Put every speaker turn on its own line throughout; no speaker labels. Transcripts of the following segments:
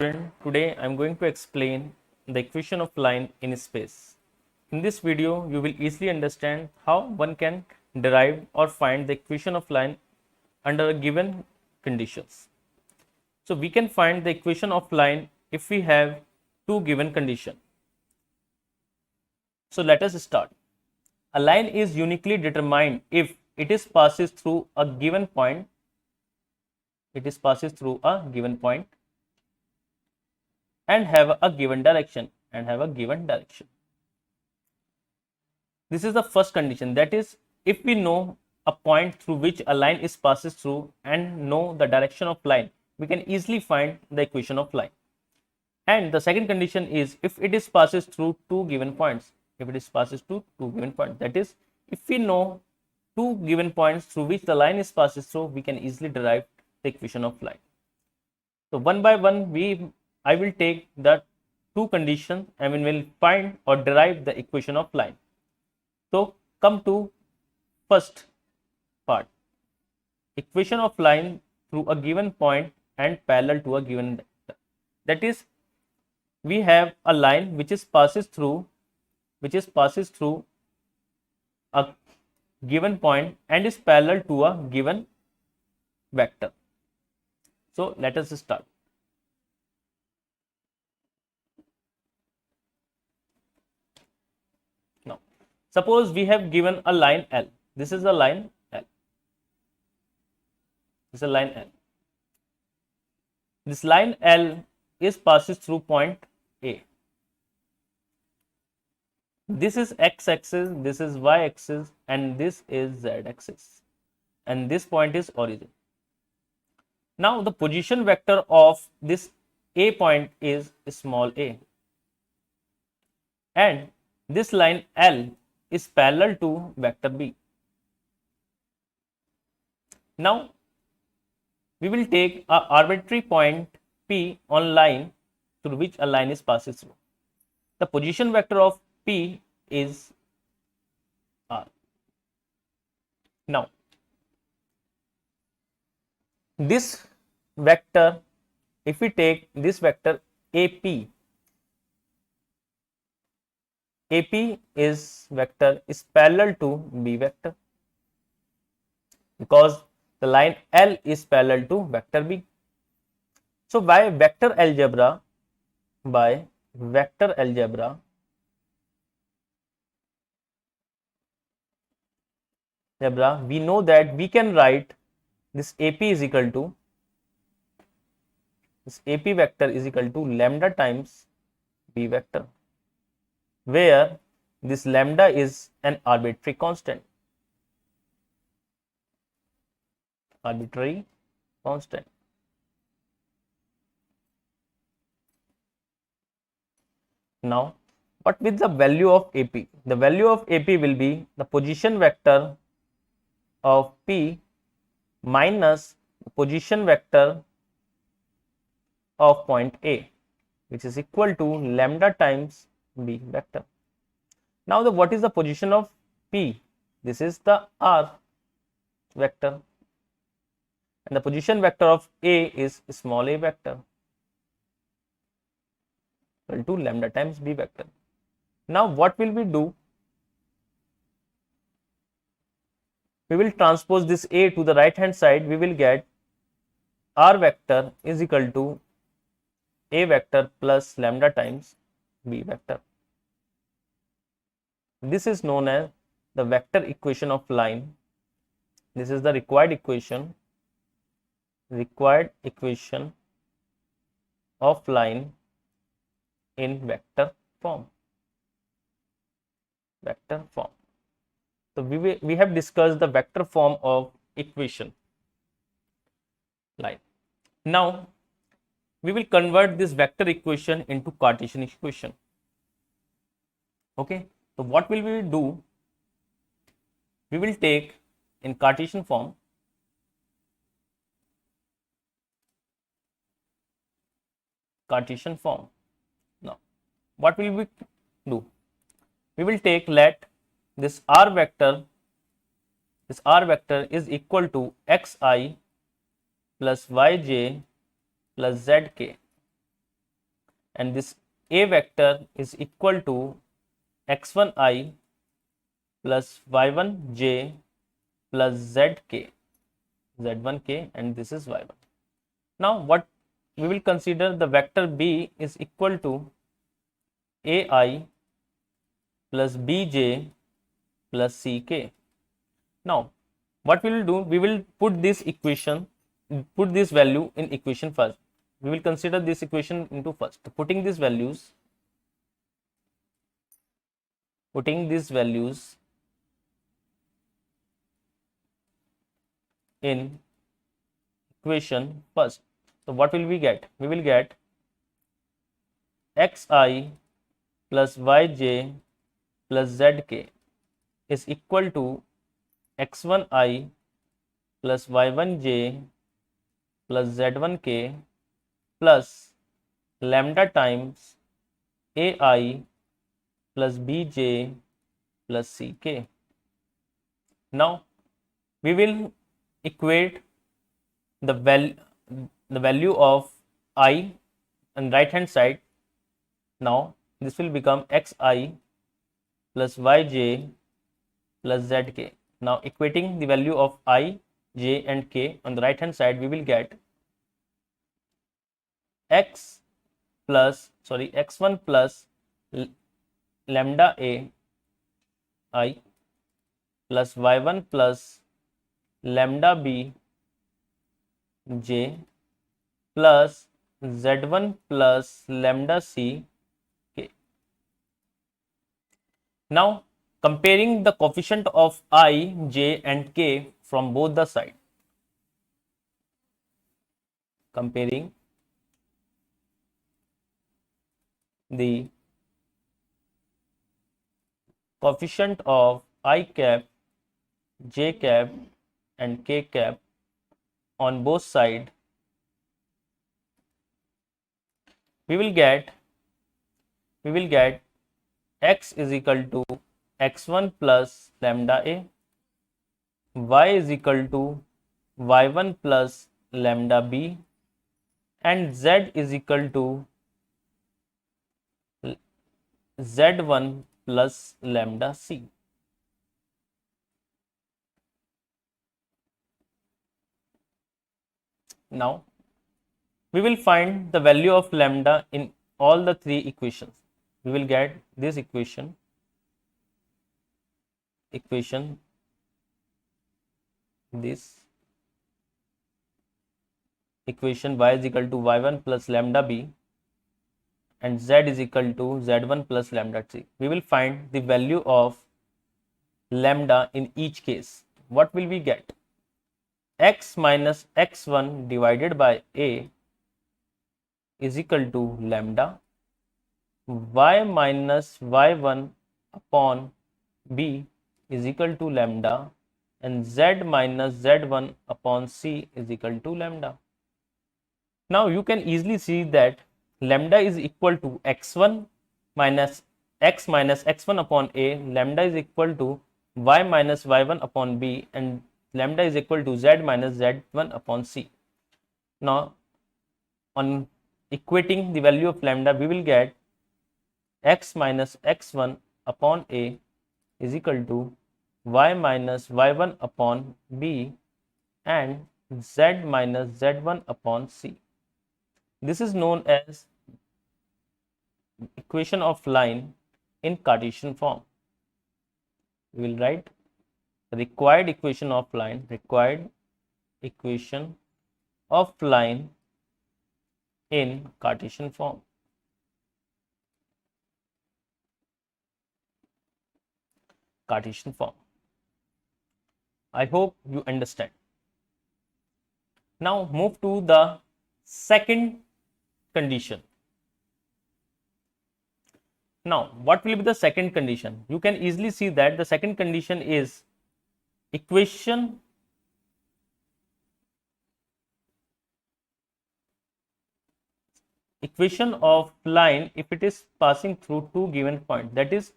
Today I am going to explain the equation of line in space. In this video, you will easily understand how one can derive or find the equation of line under given conditions. So we can find the equation of line if we have two given conditions. So let us start. A line is uniquely determined if it is passes through a given point. And have a given direction This is the first condition, that is, if we know a point through which a line is passes through and know the direction of line, we can easily find the equation of line. And the second condition is if it is passes through two given points. That is, if we know two given points through which the line is passes through, we can easily derive the equation of line. So one by one I will take the two conditions and we will find or derive the equation of line. So come to first part, equation of line through a given point and parallel to a given vector. That is, we have a line which passes through a given point and is parallel to a given vector. So let us start. Now, suppose we have given a line L. This is a line L. This line L is passes through point A. This is x-axis, this is y-axis, and this is z-axis, and this point is origin. Now the position vector of this A point is small a, and this line L is parallel to vector B. Now we will take an arbitrary point P on line through which a line is passes through. The position vector of P is R. Now this vector, if we take this vector AP is parallel to B vector, because the line L is parallel to vector B. So by vector algebra, we know that we can write this AP vector is equal to lambda times B vector, where this lambda is an arbitrary constant. Now, what with the value of AP? The value of AP will be the position vector of P minus the position vector of point A, which is equal to lambda times B vector. Now what is the position of P? This is the R vector, and the position vector of A is small a vector, equal to lambda times B vector. Now what will we do? We will transpose this A to the right hand side. We will get R vector is equal to A vector plus lambda times B vector. This is known as the vector equation of line. This is the required equation of line in vector form. So we have discussed the vector form of equation line. Now we will convert this vector equation into Cartesian equation. Okay, so what will we do? We will take in Cartesian form Now what will we do? We will take, let this R vector is equal to xi plus yj plus zk. and this A vector is equal to x1I plus y1j plus z1k, and this is y1. Now what we will consider, the vector B is equal to AI plus bj plus ck. Now what we will do, we will put this value in equation first. We will consider this equation into first. Putting these values in equation first. So what will we get? We will get xi plus yj plus zk is equal to x1I plus y1j plus z1k plus lambda times ai plus bj plus ck. Now we will equate the value of I on right hand side. Now this will become xi plus yj plus zk. Now equating the value of I, j and k on the right hand side, we will get x1 plus lambda a I plus y1 plus lambda b j plus z1 plus lambda c k. Now comparing the coefficient of I, j and k from both the sides. Comparing the coefficient of I cap, j cap and k cap on both sides, we will get x is equal to x1 plus lambda a, y is equal to y1 plus lambda b, and z is equal to z1 plus lambda c. Now we will find the value of lambda in all the three equations. We will get this equation this equation y is equal to y1 plus lambda b and z is equal to z1 plus lambda c. We will find the value of lambda in each case. What will we get? X minus x1 divided by a is equal to lambda, y minus y1 upon b is equal to lambda, and z minus z1 upon c is equal to lambda. Now you can easily see that lambda is equal to x1 minus x minus x1 upon a, lambda is equal to y minus y1 upon b, and lambda is equal to z minus z1 upon c. Now on equating the value of lambda, we will get x minus x1 upon a is equal to y minus y1 upon b and z minus z1 upon c. This is known as equation of line in Cartesian form. We will write required equation of line in Cartesian form. I hope you understand. Now move to the second condition. Now what will be the second condition? You can easily see that the second condition is equation of line if it is passing through two given points. That is,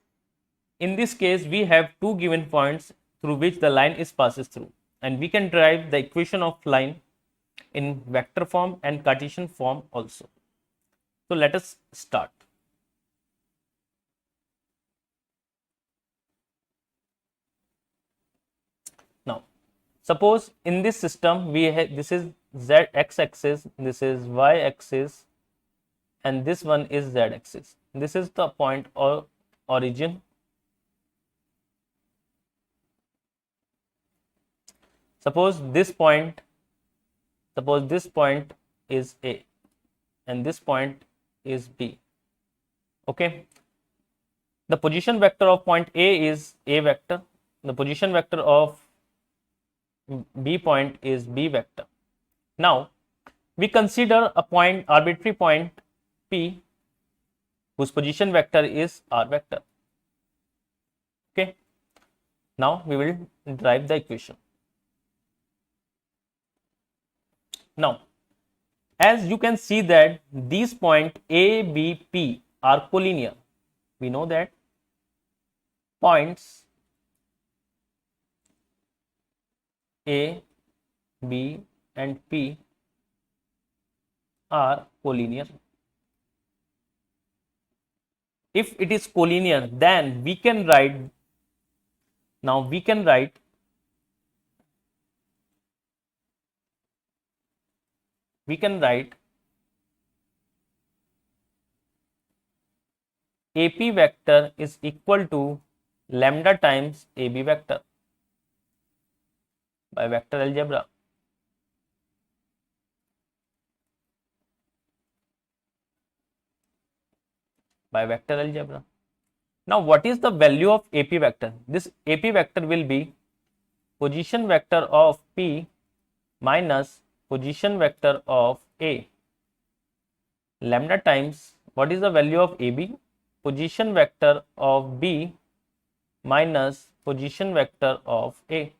in this case we have two given points through which the line is passes through, and we can derive the equation of line in vector form and Cartesian form also. So let us start. Now, suppose in this system we have, this is z x axis, this is y axis, and this one is z axis. This is the point or origin. Suppose this point is A and this point is B. Okay. The position vector of point A is A vector. The position vector of B point is B vector. Now, we consider a point, arbitrary point P, whose position vector is R vector. Okay. Now, we will derive the equation. Now, as you can see that these points A, B, P are collinear. We know that points A, B and P are collinear. If it is collinear, then we can write, AP vector is equal to lambda times AB vector by vector algebra. Now, what is the value of AP vector? This AP vector will be position vector of P minus position vector of A, lambda times, what is the value of AB? Position vector of B minus position vector of A.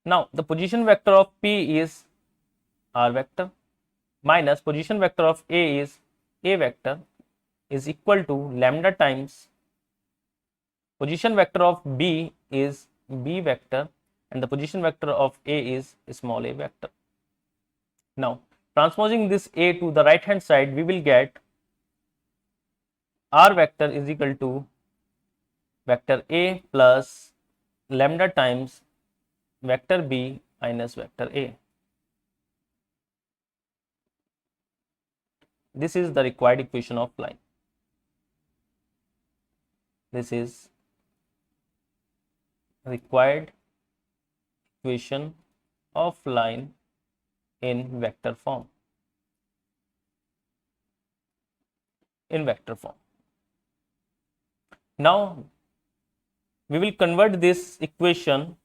Now, the position vector of P is R vector minus position vector of A is A vector is equal to lambda times position vector of B is B vector and the position vector of A is small a vector. Now, transposing this A to the right hand side, we will get R vector is equal to vector A plus lambda times vector B minus vector A. This is the required equation of line. This is required equation of line in vector form. Now, we will convert this equation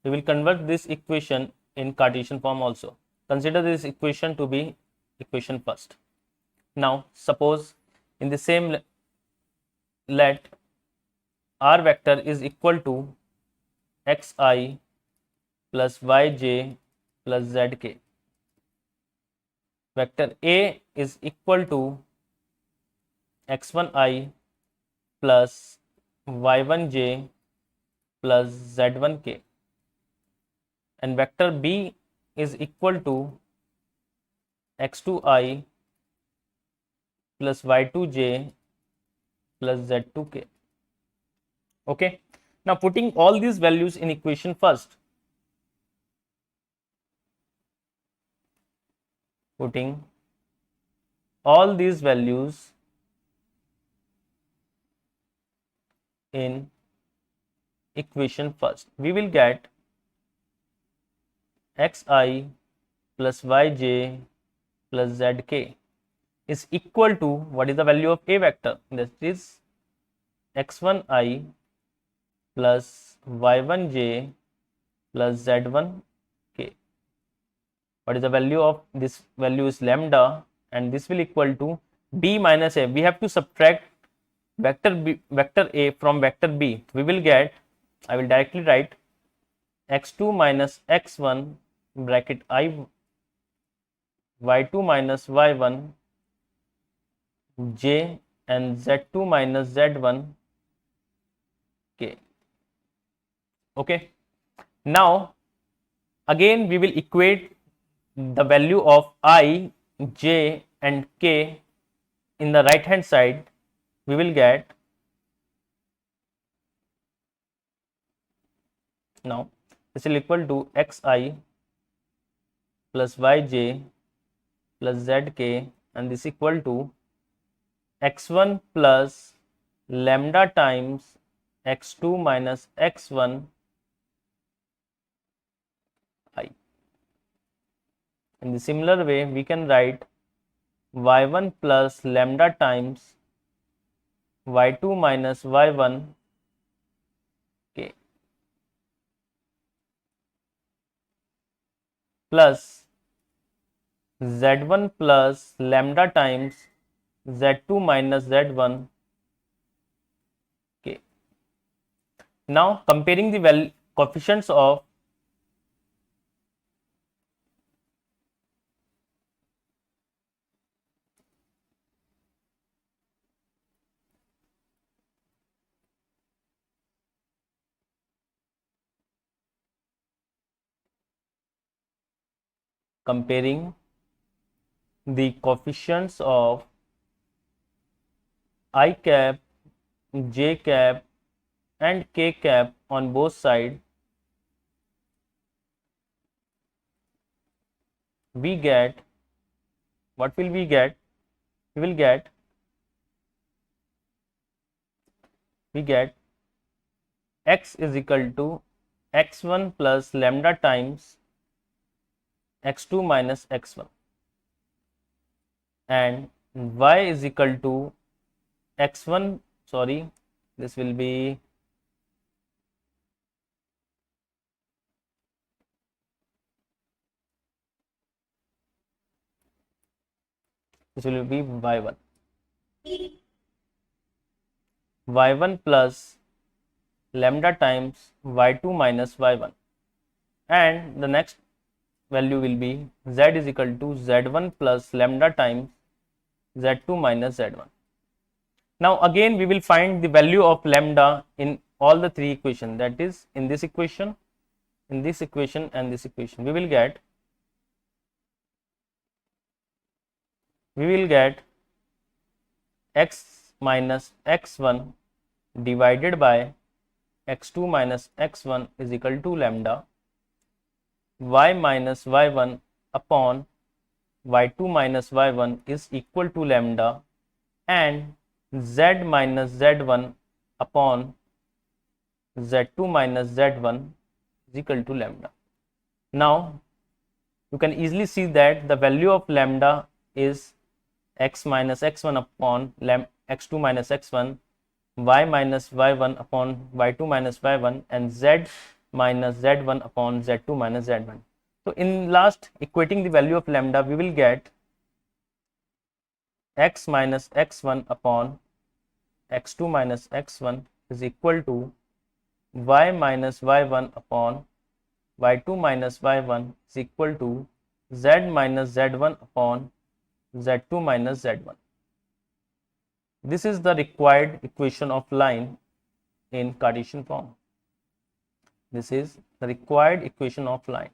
in Cartesian form also. Consider this equation to be equation first. Now, suppose in the same, let R vector is equal to xi plus yj plus zk. Vector A is equal to x1i plus y1j plus z1k, and vector B is equal to x2i plus y2j plus z2k. Okay. Now, putting all these values in equation first, putting all these values in equation first, we will get xi plus yj plus zk is equal to, what is the value of A vector? That is x1i plus y1j plus z1k. What is the value of this? Value is lambda, and this will equal to B minus A. We have to subtract vector A from vector B. We will get, I will directly write x2 minus x1 bracket I y2 minus y1 j and z2 minus z1 k. Okay. Now, again we will equate the value of I, j and k in the right hand side, we will get, now this will equal to xi plus yj plus zk, and this equal to x1 plus lambda times x2 minus x1 I. In the similar way, we can write y1 plus lambda times y2 minus y1 k plus z1 plus lambda times z2 minus z1 k. Now comparing the coefficients of comparing the coefficients of I cap, j cap and k cap on both sides, we get, what will we get? We will get, x is equal to x1 plus lambda times x2 minus x1, and y is equal to x1, sorry, this will be y1, plus lambda times y2 minus y1, and the next value will be z is equal to z1 plus lambda times z2 minus z1. Now again we will find the value of lambda in all the three equations, that is in this equation, and this equation. We will get x minus x1 divided by x2 minus x1 is equal to lambda, y minus y1 upon y2 minus y1 is equal to lambda, and z minus z1 upon z2 minus z1 is equal to lambda. Now you can easily see that the value of lambda is x minus x1 upon x2 minus x1, y minus y1 upon y2 minus y1, and z minus z1 upon z2 minus z1. So in last, equating the value of lambda, we will get x minus x1 upon x2 minus x1 is equal to y minus y1 upon y2 minus y1 is equal to z minus z1 upon z2 minus z1. This is the required equation of line in Cartesian form. This is the required equation of line.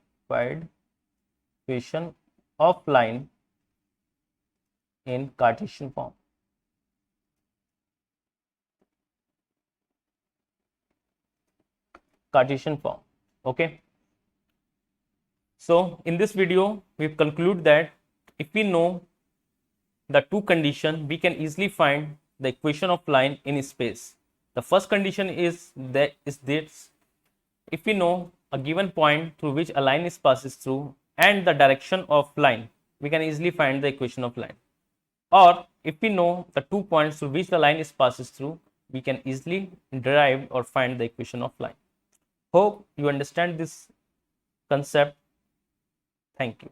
In Cartesian form. Okay. So in this video, we conclude that if we know the two conditions, we can easily find the equation of line in space. The first condition is this: if we know a given point through which a line is passes through and the direction of line, we can easily find the equation of line. Or if we know the 2 points through which the line is passes through, we can easily derive or find the equation of line. Hope you understand this concept. Thank you.